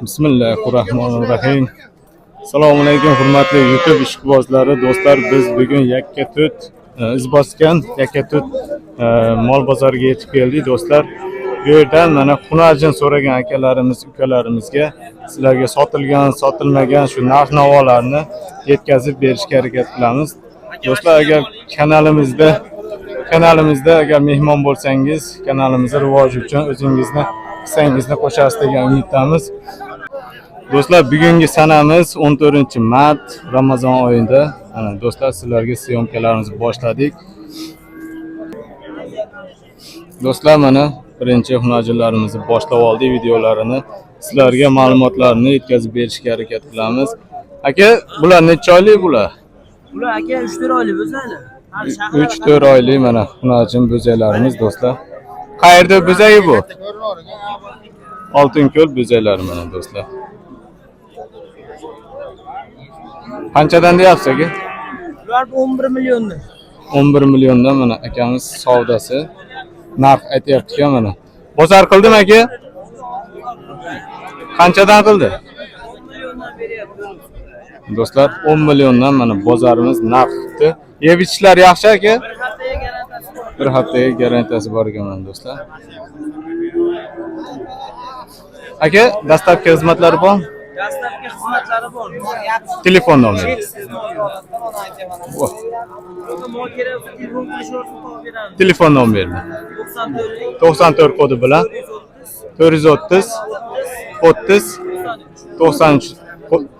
Bismillahirrahmanirrahim. Assalomu alaykum hurmatli YouTube ishqibozlari, do'stlar. Biz bugun Yakkatut iz bosgan Yakkatut mol bozoriga yetib keldik, do'stlar. Bu yerdan mana xunajin so'ragan akalarimiz, ukalarimizga sizlarga sotilgan, sotilmagan shu narx-navolarni yetkazib berishga harakat qilamiz. Do'stlar, agar kanalimizda agar mehmon bo'lsangiz, kanalimizni rivoji uchun o'zingizni hissangizni qo'shasiz degan umiddamiz. Do'stlar, bugungi sanamiz 14-mart Ramazon oyida. Mana do'stlar, sizlarga syomkalarimizni boshladik. Do'stlar, mana birinchi xunajinlarimizni boshlab oldik, videolarini sizlarga ma'lumotlarni yetkazib berishga harakat qilamiz. Aka, bular necha oylik bular? Bular aka 3-4 oylik bo'zali. 3-4 oylik mana xunajin bo'zaklarimiz, do'stlar. Qayerda bo'zagi bu? Oltinko'l bo'zaklari mana do'stlar. Qanchadan deyapsiz aka? Bular 11 milliondan. 11 milliondan mana akamiz savdosi narx aytayapti-ku mana. Bozor qildimi aka? Qanchadan qildi? 10 milliondan beryapti. Do'stlar, 10 milliondan mana bozorimiz narx qildi. Yeb ichishlar yaxshi aka? Bir haftaga garantiyasi bor ekan mana do'stlar. Aka, dastlabki xizmatlari bormi? Dastlabki xizmatlari bor. Telefon nomeri. Telefon nomerini. 94 kodi bilan 430 30 93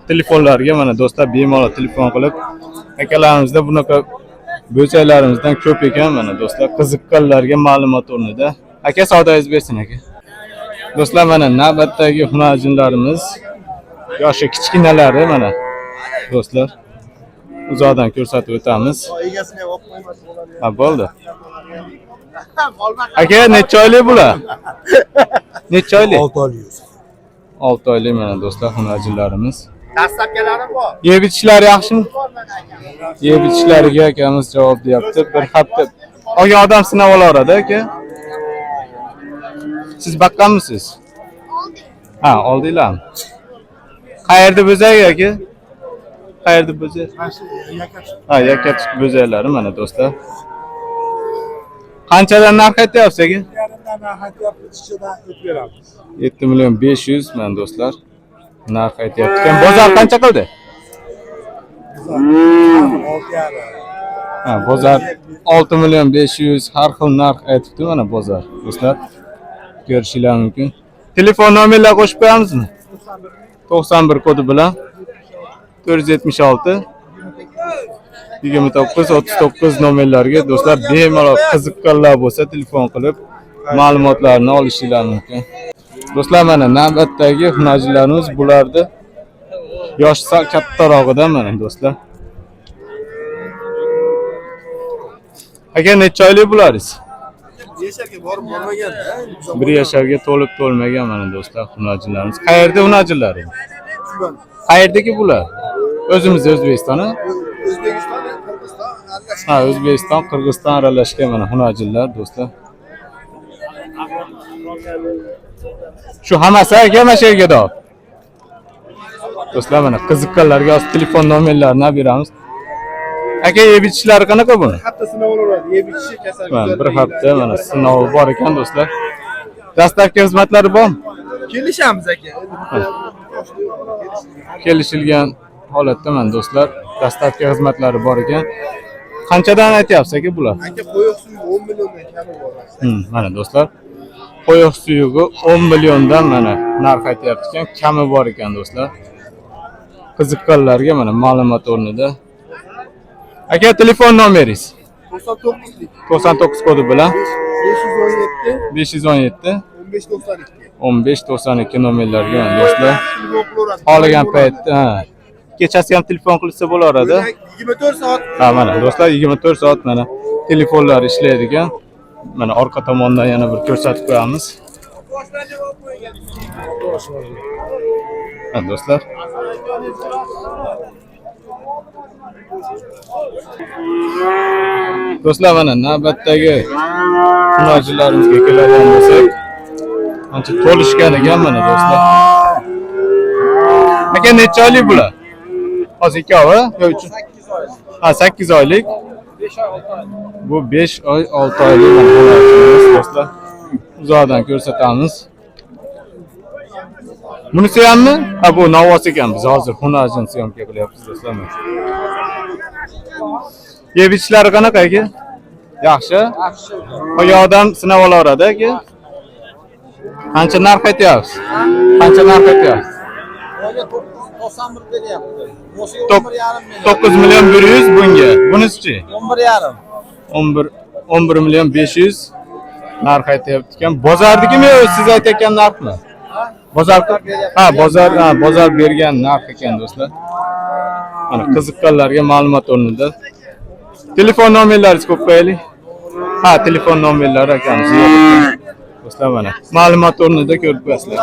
telefonlarga mana do'stlar bemalol telefon qilib, akalarimizda bunaqa bo'zaklarimizdan ko'p ekan mana do'stlar, qiziqqanlarga ma'lumot o'rnida. Aka, savdoyingiz bersin aka. Do'stlar, mana navbatdagi xunajinlarimiz yoshi kichkinalari mana do'stlar. Uzoqdan ko'rsatib o'tamiz. Egasini ham olib qo'ymas bo'ladi. Ha, bo'ldi. Aka, necha oylik bular? Necha oylik? 6 oylik. 6 oylik mana do'stlar xunajinlarimiz. Dastlabkilari bor. Yeb ichishlari yaxshimi? Yeb ichishlariga akamiz javob deyapti. Bir hafta olgan odam sinab olaveradi aka. Siz baqqanmisiz? Ha, oldinglarmi? Qayerda bo'zak aka? Qayerda bo'zak? Ha, Yakkatut bo'zaklari mana do'stlar. Qanchadan narx aytyapsiz aka? Yarimdan narx aytyapmiz, ichidan o'tib beramiz. 7 million 500 mana do'stlar. Narx aytyapti. Bozor qancha qildi? 6,5. Ha, bozor 6 million 500 har xil narx aytibdi mana bozor. Do'stlar, ko'rishingiz mumkin. Telefon nomerlar qo'shib qo'yamizmi? 91 kodi bilan 476 29 39 nomerlarga do'stlar bemalol qiziqqanlar bo'lsa telefon qilib ma'lumotlarni olishingiz mumkin. Do'stlar, mana navbatdagi xunajinlarimiz bulardi. Yoshi sal kattarog'idan mana do'stlar. Aka, necha oylik bularsiz? Yasharga borib bo'lmagan. 1 yasharga to'lib to'lmagan mana do'stlar xunajinlarimiz. Qayerda xunajinlar? Qayerdagi bular? O'zimiz O'zbekiston, ha? O'zbekiston, Qirg'iziston aralashgan. Ha, O'zbekiston, Qirg'iziston aralashgan mana xunajinlar do'stlar. Shu hammasi aka mana shu yerga dop. Do'stlar, mana qiziqqanlarga o'z telefon nomerlarini beramiz. Aka, yeb ichishlari qanaqa buni? Hafta sinov bo'ladi. Yeb ichishi kasal. Mana bir hafta mana sinovi bor ekan do'stlar. Dastlabki xizmatlari bormi? Kelishamiz aka. Kelishilgan holatda mana do'stlar, dastlabki xizmatlari bor ekan. Qanchadan aytyapsiz aka bular? Aka, qo'yoq suvi 10 milliondan kami bor. Mana do'stlar, qo'yoq suyugi 10 milliondan mana narx aytyapti ekan, kami bor ekan do'stlar. Qiziqqanlarga mana ma'lumot o'rnida. Aka, telefon nomeringiz? 99 kodi bilan 517 1592 nomerlarga mana do'stlar. Xohlagan paytda kechasi ham telefon qilsa bo'laveradi. 24 soat. Ha, mana do'stlar, 24 soat mana telefonlar ishlaydi ekan. Mana orqa tomondan yana bir ko'rsatib qo'yamiz. Ha, do'stlar. Do'stlar, mana navbatdagi xunajinlarimizga keladigan bo'lsak, ancha to'lishgan ekan mana do'stlar. Aka necha oylik bular? Hozir ikkovi yo 3? 8 oy. Ha, 8 oylik. 5 oy 6 oy. Bu 5 oy 6 oylik bo'ladi do'stlar. Uzoqdan ko'rsatamiz. Bunisi hammi? Ha, bu Navos ekan. Biz hozir hunarjin syomka qilyapmiz do'stlar. Yeb ichishlari qanaqa aka? Yaxshi. Qo'ya odam sinab olaveradi aka. Qancha narx aytyapsiz? Qancha narx aytyapsiz? 91 beryapti. 9 million 100 bunga. Bunisi-chi? 11,5. 11 million 500 narx aytyapti ekan. Bozornikimi yo siz aytayotgan narxmi? Bozor bozor bergan narx ekan do'stlar. Mana qiziqqanlarga ma'lumot o'rnida. Telefon nomerlaringizni ko'p qo'yaylik. Ha, telefon nomerlari akamiz yo'q. Do'stlar mana ma'lumot o'rnida ko'rib qo'yasizlar.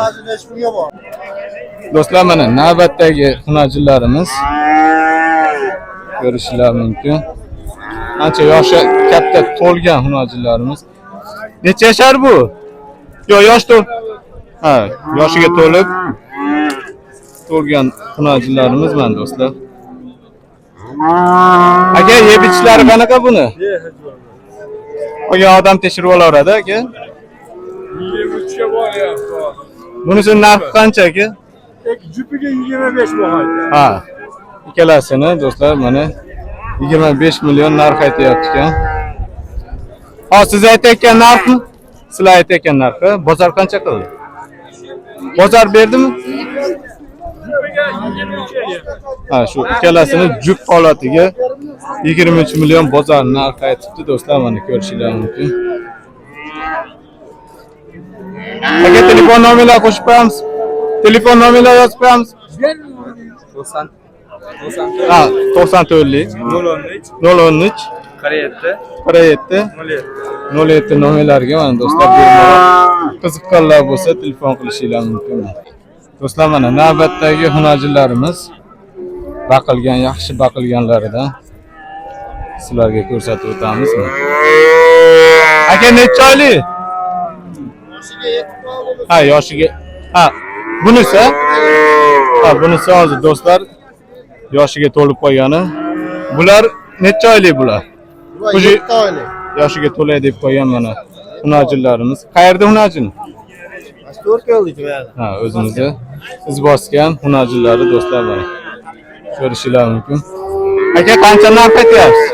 Do'stlar mana navbatdagi hunarchilarimiz ko'rishlar mumkin. Ancha yoshi katta to'lgan hunarchilarimiz. Necha yashar bu? Yo, yosh ha, yoshiga to'lgan hunarchilarimiz mana do'stlar. Aka, yeb ichishlari qanaqa buni? Qo'ygan odam tekshirib olaveradi aka. 23 ga boryapti. Bunisi narxi qancha aka? Jupiga 25 bo'lyapti. Ha. Ikkalasini do'stlar mana 25 million narx aytayapti ekan. Ha, siz aytayotgan narxmi? Sizlar aytayotgan narxi bozor qancha qildi? Bozor berdimi? Jupiga 23 elyapti. Ha, shu ikkalasini jup holatiga 23 million bozor narxi aytibdi do'stlar, mana ko'rishingiz mumkin. Aka, telefon nomerlarini qo'shib qo'yamiz. Telefon nomerlarini yozib qo'yamiz. 90. Ha, 94lik 013 47 07 nomerlariga mana do'stlar bemalol qiziqqanlar bo'lsa telefon qilishingiz mumkin. Do'stlar mana navbatdagi hunarchilarimiz baqilgan, yaxshi baqilganlaridan sizlarga ko'rsatib o'tamiz. Aka necha oylik? Ha, yoshiga. Ha, bunisi? Ha, bunisi hozir do'stlar yoshiga to'lib qo'ygani. Bular necha oylik bular? 7 oylik. Yoshiga to'lay deb qo'ygan mana hunarchilarimiz. Qayerda hunarchi? Ha, o'zimizda iz bosgan hunarchilari do'stlar mana. Ko'rishingiz mumkin. Aka, qancha narx aytyapsiz?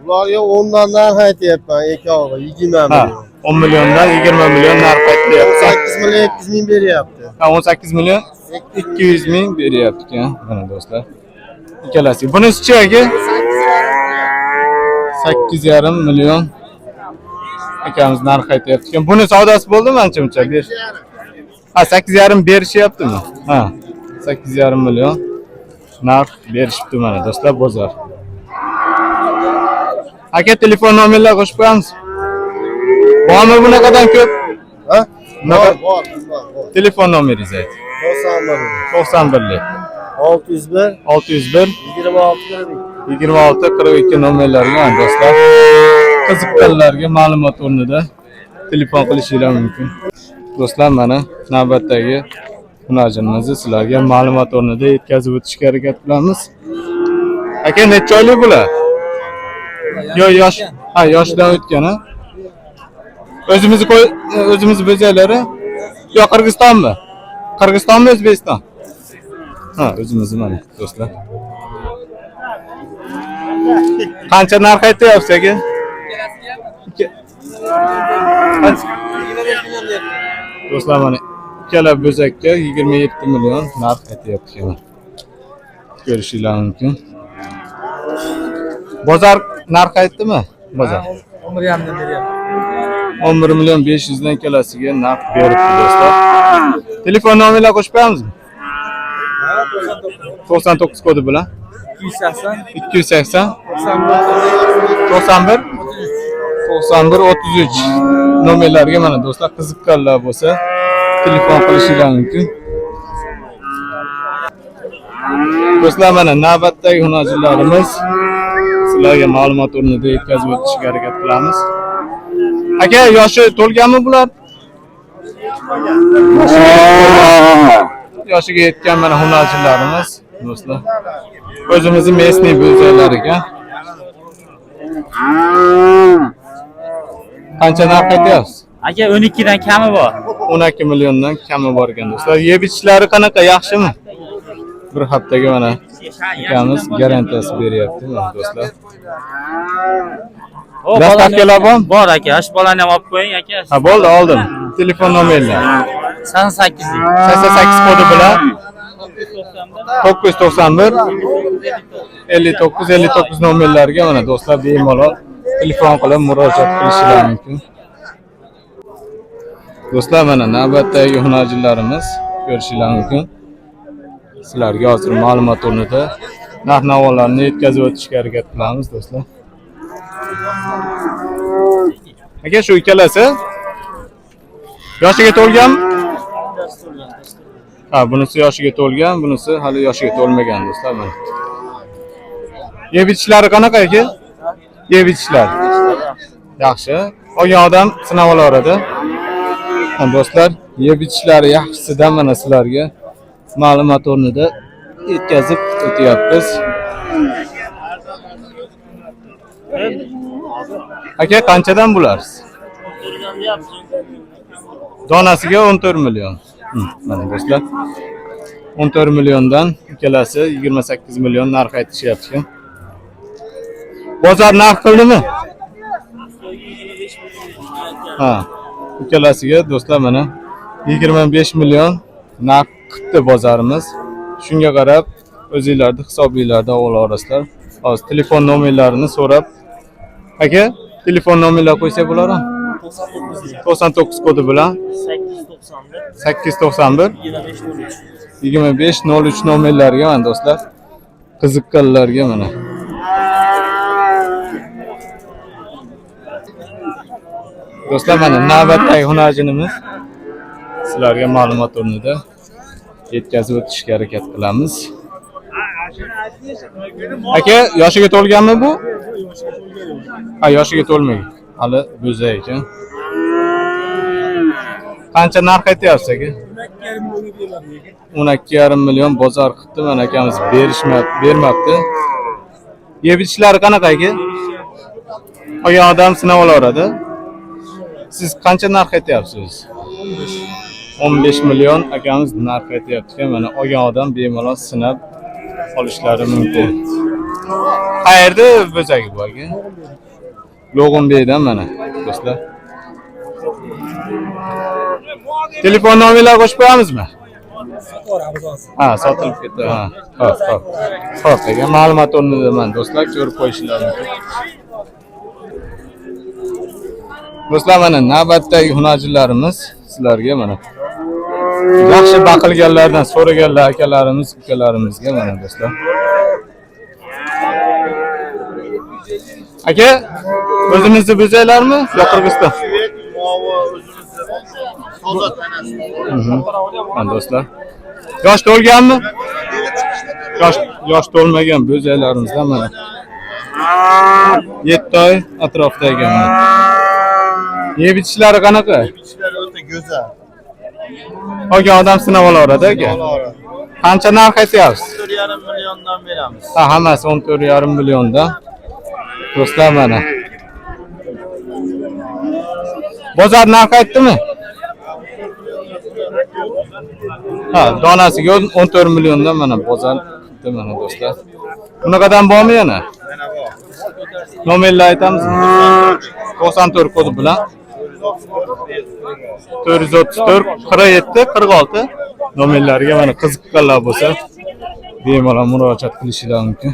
Bularga 10 dan narx aytyapman, ikkovi 20 Ha, million. 10 milliondan 20 million narx aytyapti. 8 million 200 ming beryapti. Ha, 18 million 200 ming beryapti ekan mana do'stlar. Ikkalasi. Bunisi-chi aka? 8,5 million akamiz narx aytyapti ekan. Buni savdosi bo'ldimi ancha-muncha? Ha, 8,5 berishyaptimi? Ha, 8,5 million narx berishibdi mana do'stlar bozor. Aka, telefon nomerlarini qo'shib qo'yamiz. Bormi bunaqadan ko'p? Ha? Bor. Telefon nomeringizni ayting. 91lik 601 601 26 42 nomerlariga do'stlar qiziqqanlarga ma'lumot o'rnida telefon qilishingiz mumkin. Do'stlar mana navbatdagi hunarchimizni sizlarga ma'lumot o'rnida yetkazib o'tishga harakat qilamiz. Aka, necha oylik bular? Yo, yosh. Ha, yoshdan o'tgan ha. O'zimiz bo'zaklari yo Qirg'izistonmi? Qirg'izistonmi, O'zbekiston? Ha, o'zimiz mana do'stlar. Qancha narx aytyapsiz aka? Do'stlar mana ikkala bo'zakka 27 million narx aytyapti ekan. Ko'rishingiz mumkin. Bozor narx aytdimi? Bozor 11,5 dan beryapti. 11 million 500 dan ikkalasiga narx beribdi do'stlar. Telefon nomerlarini qo'shib qo'yamizmi? 99 kodi bilan 280 91 33 nomerlarga mana do'stlar qiziqqanlar bo'lsa telefon qilishingiz mumkin. Do'stlar mana navbatdagi hunarchilarimiz sizlarga ma'lumot o'rnida yetkazib o'tishga harakat qilamiz. Aka, yoshi to'lganmi bular? yoshiga yetgan mana hunarchilarimiz do'stlar. O'zimizning mesniy bo'zalar ekan. Qancha narx aytyapsiz? Aka 12 dan kami bor. 12 milliondan kami bor ekan do'stlar. Yeb ichishlari qanaqa, yaxshimi? Bir haftaga mana akamiz garantiyasi beryapti mana do'stlar. Dastavkalar bormi? Bor aka, yosh bolani ham olib qo'ying aka. Ha, bo'ldi, oldim. Telefon nomerlar. 88 88 kodi bilan 991 59 59 nomerlarga mana do'stlar bemalol telefon qilib murojaat qilishingiz mumkin. Do'stlar mana navbatdagi hunarchilarimiz ko'rishingiz mumkin. Sizlarga hozir ma'lumot o'rnida narx-navolarni yetkazib o'tishga harakat qilamiz do'stlar. Aka, shu ikkalasi yoshiga to'lganmi? Ha, bunisi yoshiga to'lgan, bunisi hali yoshiga to'lmagan do'stlar mana. Yeb ichishlari qanaqa aka? Yeb ichishlari yaxshi. Olgan odam sinab olaveradi. Ha do'stlar, yeb ichishlari yaxshisidan mana sizlarga ma'lumot o'rnida yetkazib o'tyapmiz. Aka, qanchadan bularsiz? Donasiga 14 million. Mana do'stlar. 14 milliondan ikkalasi 28 million narx aytishyapti. Bozor narx qildimi? Ha, ikkalasiga do'stlar mana 25 million narx qildi bozorimiz. Shunga qarab o'zingizlarni hisobingizlarda olaverasizlar. Hozir telefon nomerlarini so'rab. Aka, telefon nomerlar qo'ysak bo'ladimi? 99 kodi bilan 891 2503 nomerlarga mana do'stlar. Qiziqqanlarga mana. Do'stlar mana navbatdagi hunarchimiz sizlarga ma'lumot o'rnida yetkazib o'tishga harakat qilamiz. Aka, yoshiga to'lganmi bu? Ha, yoshiga to'lmagan. Hali bo'za ekan. Qancha narx aytyapsiz aka? 12,5 million bozor qildi. Mana akamiz bermabdi. Yeb ichishlari qanaqa aka? Olgan odam sinab olaveradi. Siz qancha narx aytyapsiz? 15 million akamiz narx aytyapti. Mana olgan odam bemalol sinab olishlari mumkin. Qayerda bo'zagi bu aka? Lo'g'inbeydan mana do'stlar. Telefon nomerlar qo'shib qo'yamizmi? Ha, sotilib ketdi. Ha, xo'p. Xo'p, aka, ma'lumot o'rnida mana do'stlar ko'rib qo'yishingiz mumkin. Do'stlar mana navbatdagi hunarchilarimiz sizlarga mana yaxshi baqilganlardan so'raganlar akalarimiz, ukalarimizga mana do'stlar. Aka, o'zimizni bo'zaylarmi yo Qirg'iziston? Mana do'stlar. Yosh to'lganmi? Yosh to'lmagan bo'zaylarimizdan mana 7 oy atrofdagi mana. Yeb ichishlari qanaqa? Yeb ichishlari o'ta go'zal. Olgan odam sinab olaveradi aka. Qancha narx aytyapsiz? 14,5 milliondan beramiz. Ha, hammasi 14,5 milliondan. Do'stlar mana. Bozor narx aytdimi? Ha, donasiga 14 milliondan mana bozor qildi mana do'stlar. Bunaqadan bormi yana? Mana bor. Nomerlar aytamizmi? 94 kodi bilan 434 47 46 nomerlariga mana qiziqqanlar bo'lsa bemalol murojaat qilishingiz mumkin.